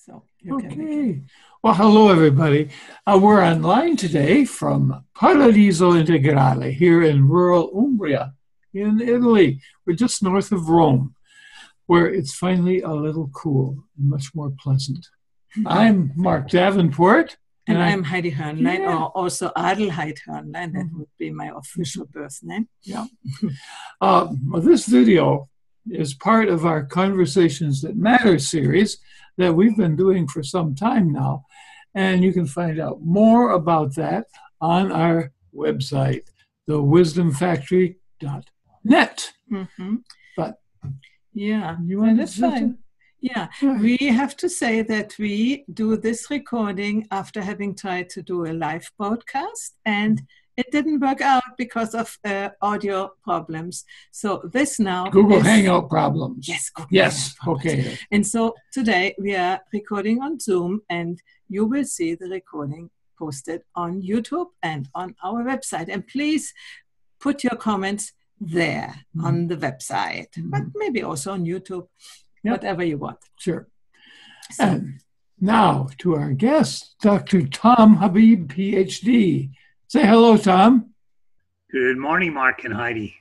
So you can begin. Well, hello, everybody. We're online today from Paradiso Integrale here in rural Umbria in Italy. We're just north of Rome, where it's finally a little cool and much more pleasant. I'm Mark Davenport. And I'm Heidi Hörnlein, or also Adelheid Hörnlein. That would be my official birth name. Yeah. Well, this video is part of our Conversations That Matter series that we've been doing for some time now. And you can find out more about that on our website, thewisdomfactory.net. Mm-hmm. But yeah, that's fine. Yeah, we have to say that we do this recording after having tried to do a live broadcast, and it didn't work out because of audio problems. So this now Google Hangout problems. Yes, Google yes, Hangout problems. Okay. And so today we are recording on Zoom, and you will see the recording posted on YouTube and on our website. And please put your comments there on the website, but maybe also on YouTube. Whatever you want. Sure. So, and now to our guest, Dr. Tom Habib, PhD. Say hello, Tom. Good morning, Mark and Heidi.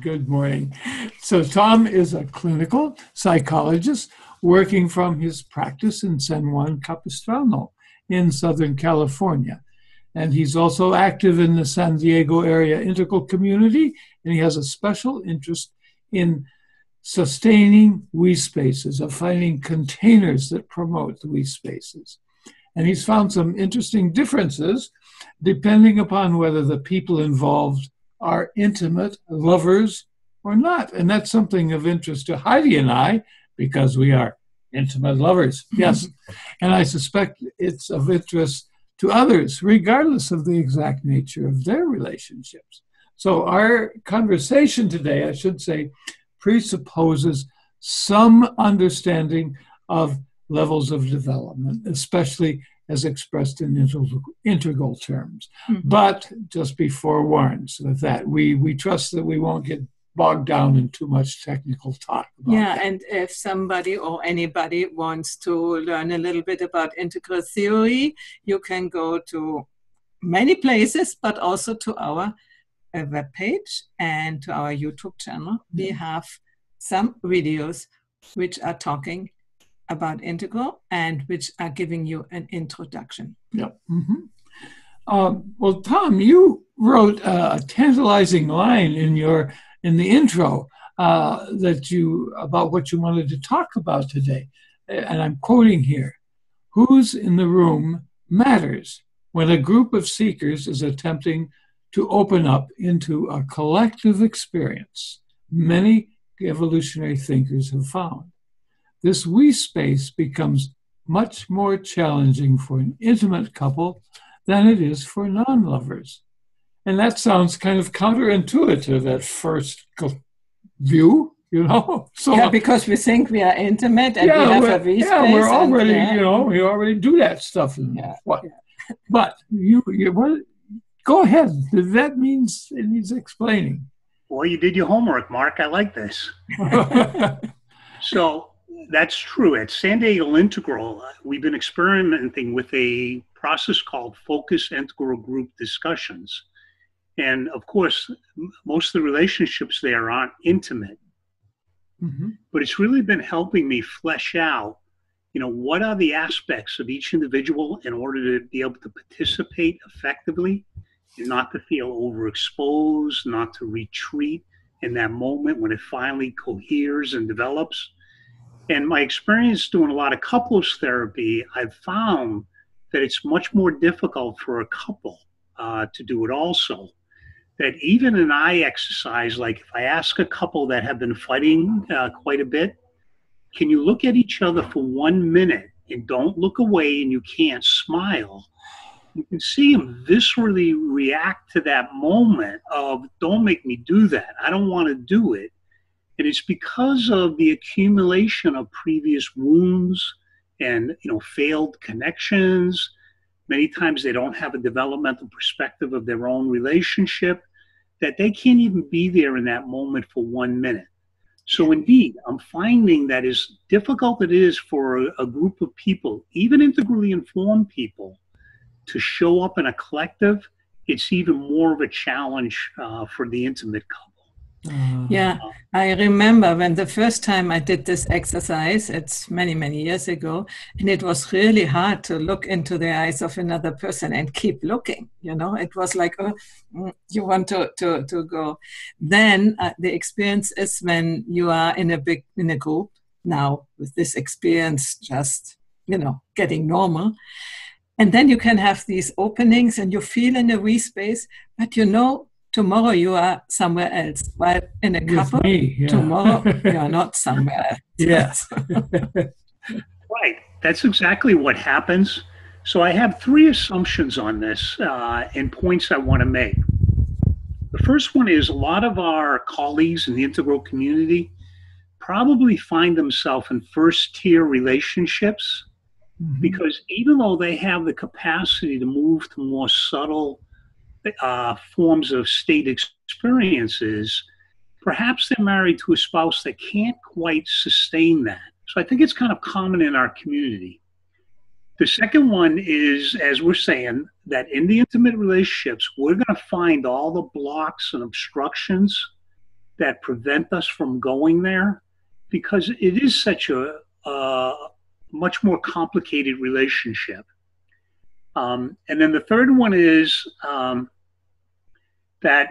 Good morning. So Tom is a clinical psychologist working from his practice in San Juan Capistrano in Southern California. And he's also active in the San Diego area integral community, and he has a special interest in sustaining we spaces, of finding containers that promote the we spaces. And he's found some interesting differences depending upon whether the people involved are intimate lovers or not. And that's something of interest to Heidi and I, because we are intimate lovers. Yes. And I suspect it's of interest to others, regardless of the exact nature of their relationships. So our conversation today, I should say, presupposes some understanding of levels of development, especially as expressed in integral terms. But just be forewarned with that. We trust that we won't get bogged down in too much technical talk about that. And if somebody or anybody wants to learn a little bit about integral theory, you can go to many places, but also to our webpage and to our YouTube channel. We have some videos which are talking about integral and which are giving you an introduction. Yep. Well, Tom, you wrote a tantalizing line in the intro about what you wanted to talk about today, and I'm quoting here: "Who's in the room matters when a group of seekers is attempting to open up into a collective experience many evolutionary thinkers have found. This we space becomes much more challenging for an intimate couple than it is for non-lovers." And that sounds kind of counterintuitive at first view, you know? So, because we think we are intimate and we have a we space. Yeah, we're already, we already do that stuff. But go ahead. That it needs explaining. Well, you did your homework, Mark. I like this. So that's true. At San Diego Integral, we've been experimenting with a process called Focus Integral Group Discussions. And of course, most of the relationships there aren't intimate. But it's really been helping me flesh out, what are the aspects of each individual in order to be able to participate effectively, and not to feel overexposed, not to retreat in that moment when it finally coheres and develops. And my experience doing a lot of couples therapy, I've found that it's much more difficult for a couple to do it also. That even an eye exercise, like if I ask a couple that have been fighting quite a bit, can you look at each other for 1 minute and don't look away and you can't smile? You can see them viscerally react to that moment of, don't make me do that. I don't want to do it. And it's because of the accumulation of previous wounds and, failed connections. Many times they don't have a developmental perspective of their own relationship, that they can't even be there in that moment for 1 minute. So indeed, I'm finding that as difficult it is for a group of people, even integrally informed people, to show up in a collective, it's even more of a challenge for the intimate couple. Yeah, I remember when the first time I did this exercise, it's many, many years ago, and it was really hard to look into the eyes of another person and keep looking. You know, it was like, oh, you want to go. Then the experience is when you are in a group now with this experience just, you know, getting normal. And then you can have these openings and you feel in a wee space, but you know, tomorrow you are somewhere else. While in a couple, tomorrow you are not somewhere else. Yes. Right. That's exactly what happens. So I have 3 assumptions on this and points I want to make. The first one is a lot of our colleagues in the integral community probably find themselves in first-tier relationships because even though they have the capacity to move to more subtle forms of state experiences, perhaps they're married to a spouse that can't quite sustain that. So I think it's kind of common in our community. The second one is, as we're saying, that in the intimate relationships, we're going to find all the blocks and obstructions that prevent us from going there because it is such a much more complicated relationship. And then the third one is that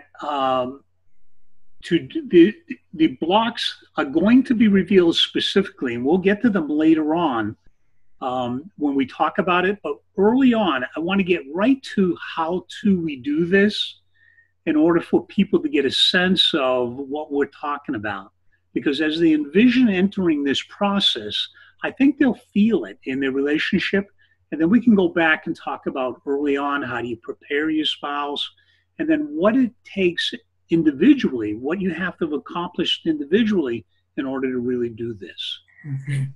the blocks are going to be revealed specifically, and we'll get to them later on when we talk about it. But early on, I want to get right to how we do this in order for people to get a sense of what we're talking about. Because as they envision entering this process, I think they'll feel it in their relationship. And then we can go back and talk about early on, how do you prepare your spouse? And then what it takes individually, what you have to have accomplished individually in order to really do this.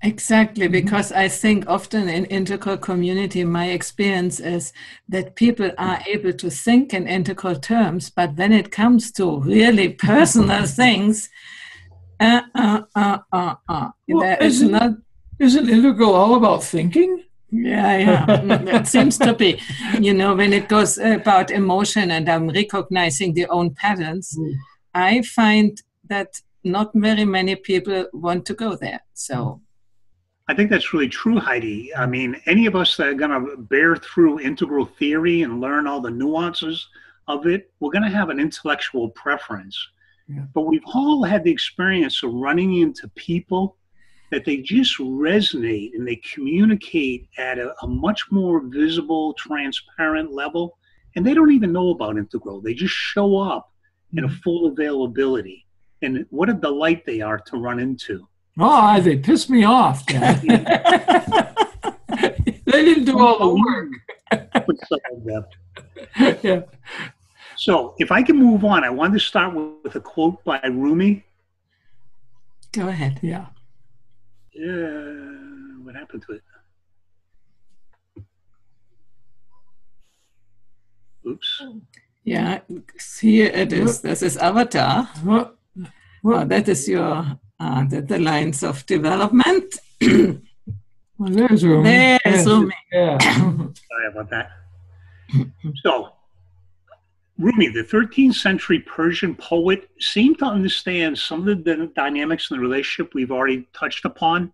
Exactly, because I think often in integral community, my experience is that people are able to think in integral terms, but when it comes to really personal things, Well, there is not. Isn't integral all about thinking? Yeah, it seems to be. You know, when it goes about emotion and I'm recognizing the own patterns, I find that not very many people want to go there. So I think that's really true, Heidi. I mean, any of us that are going to bear through integral theory and learn all the nuances of it, we're going to have an intellectual preference. Yeah. But we've all had the experience of running into people that they just resonate and they communicate at a much more visible, transparent level. And they don't even know about integral. They just show up in a full availability. And what a delight they are to run into. Oh, they piss me off, Dad. They didn't do all the work. Yeah. So if I can move on, I wanted to start with a quote by Rumi. Go ahead. Yeah. What happened to it? Oops. Yeah, here it is. This is Avatar. Oh, that is your the lines of development. Well, there's Rumi. There's Rumi. Yeah. Sorry about that. So, Rumi, the 13th century Persian poet, seemed to understand some of the dynamics in the relationship we've already touched upon.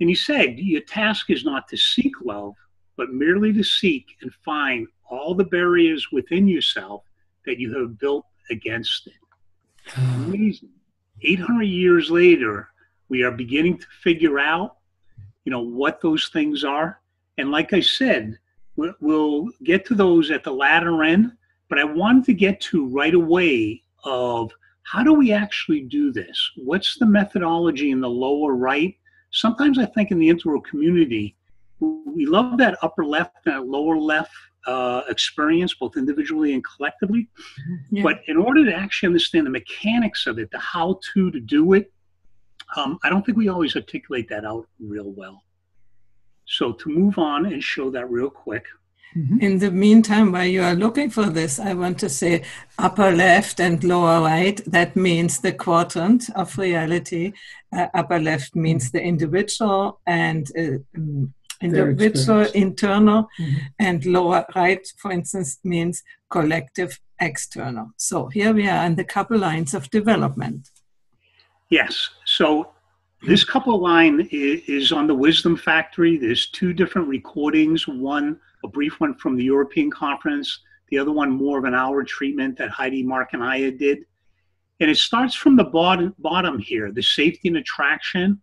And he said, your task is not to seek love, but merely to seek and find all the barriers within yourself that you have built against it. Amazing. 800 years later, we are beginning to figure out, what those things are. And like I said, we'll get to those at the latter end, but I wanted to get to right away of how do we actually do this? What's the methodology in the lower right? Sometimes I think in the integral community, we love that upper left and that lower left experience, both individually and collectively. Yeah. But in order to actually understand the mechanics of it, the how-to do it, I don't think we always articulate that out real well. So to move on and show that real quick. In the meantime, while you are looking for this, I want to say upper left and lower right. That means the quadrant of reality. Upper left means the individual and individual, internal, and lower right, for instance, means collective, external. So here we are on the couple lines of development. Yes. So this couple line is on the Wisdom Factory. There's two different recordings, one, a brief one from the European conference, the other one more of an hour treatment that Heidi, Mark, and I did. And it starts from the bottom here, the safety and attraction,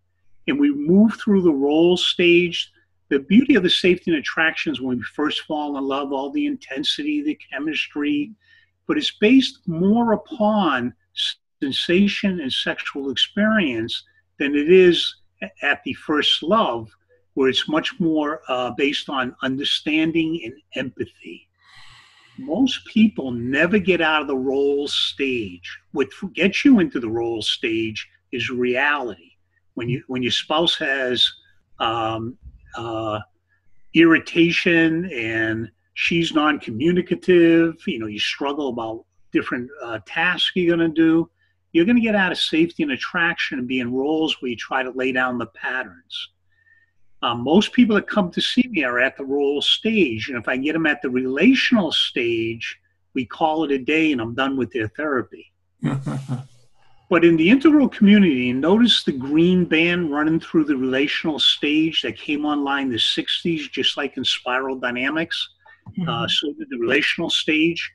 and we move through the role stage. The beauty of the safety and attraction is when we first fall in love, all the intensity, the chemistry, but it's based more upon sensation and sexual experience than it is at the first love, where it's much more based on understanding and empathy. Most people never get out of the role stage. What gets you into the role stage is reality. When your spouse has irritation and she's non-communicative, you struggle about different tasks you're going to do, you're going to get out of safety and attraction and be in roles where you try to lay down the patterns. Most people that come to see me are at the role stage, and if I get them at the relational stage, we call it a day and I'm done with their therapy. But in the integral community, notice the green band running through the relational stage that came online in the 60s, just like in spiral dynamics. So did the relational stage.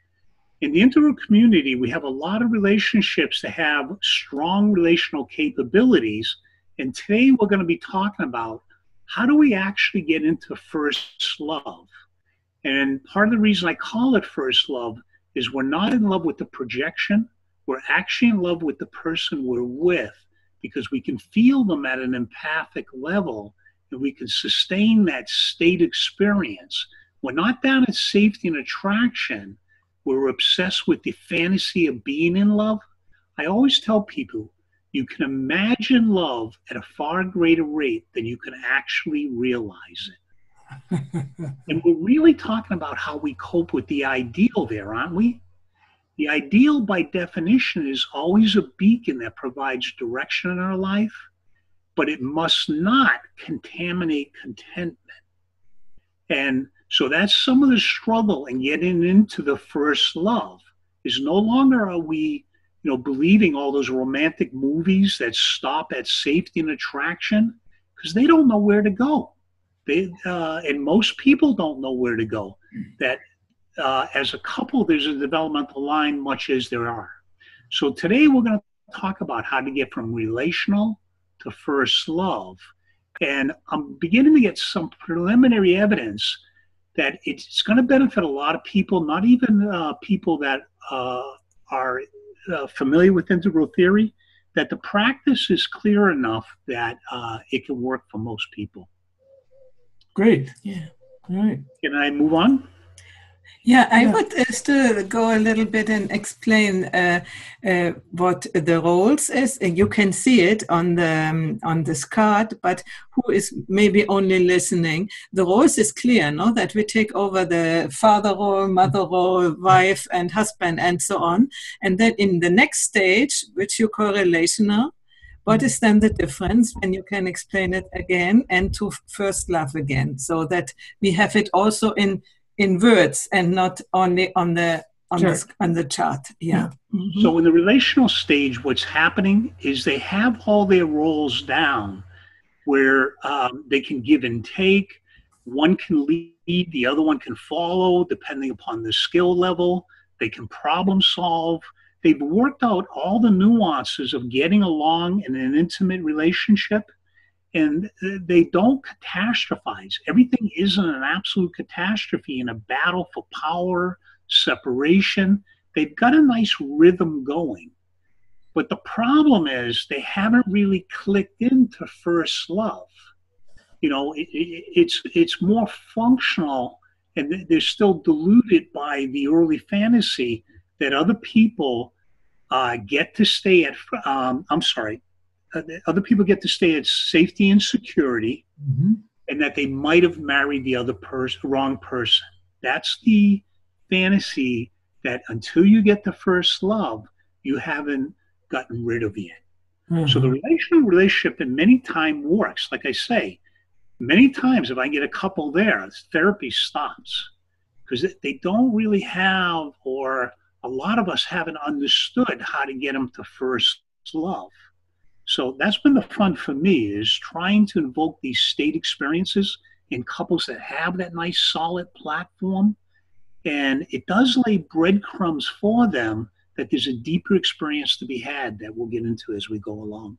In the integral community, we have a lot of relationships that have strong relational capabilities. And today we're going to be talking about how do we actually get into first love? And part of the reason I call it first love is we're not in love with the projection. We're actually in love with the person we're with because we can feel them at an empathic level and we can sustain that state experience. We're not down at safety and attraction. We're obsessed with the fantasy of being in love. I always tell people, you can imagine love at a far greater rate than you can actually realize it. And we're really talking about how we cope with the ideal there, aren't we? The ideal, by definition, is always a beacon that provides direction in our life, but it must not contaminate contentment. And so that's some of the struggle in getting into the first love, is no longer are we believing all those romantic movies that stop at safety and attraction, because they don't know where to go. And most people don't know where to go. That as a couple, there's a developmental line, much as there are. So today we're going to talk about how to get from relational to first love. And I'm beginning to get some preliminary evidence that it's going to benefit a lot of people, not even people that are familiar with integral theory, that the practice is clear enough that it can work for most people. Great. Yeah. All right. Can I move on? Yeah, I would still go a little bit and explain what the roles is. You can see it on this card, but who is maybe only listening? The roles is clear, no? That we take over the father role, mother role, wife and husband, and so on. And then in the next stage, which you call relational, what is then the difference when you can explain it again and to first love again, so that we have it also in words and not only on the chart. Yeah. Mm-hmm. So in the relational stage, what's happening is they have all their roles down where they can give and take. One can lead, the other one can follow, depending upon the skill level. They can problem solve. They've worked out all the nuances of getting along in an intimate relationship. And they don't catastrophize. Everything isn't an absolute catastrophe in a battle for power, separation. They've got a nice rhythm going. But the problem is they haven't really clicked into first love. It's more functional, and they're still diluted by the early fantasy that other people get to stay at, other people get to stay at safety and security, and that they might have married the other wrong person. That's the fantasy that until you get the first love, you haven't gotten rid of yet. So the relational relationship in many times works. Like I say, many times if I get a couple there, therapy stops because they don't really have, or a lot of us haven't understood how to get them to first love. So that's been the fun for me, is trying to invoke these state experiences in couples that have that nice solid platform. And it does lay breadcrumbs for them that there's a deeper experience to be had that we'll get into as we go along.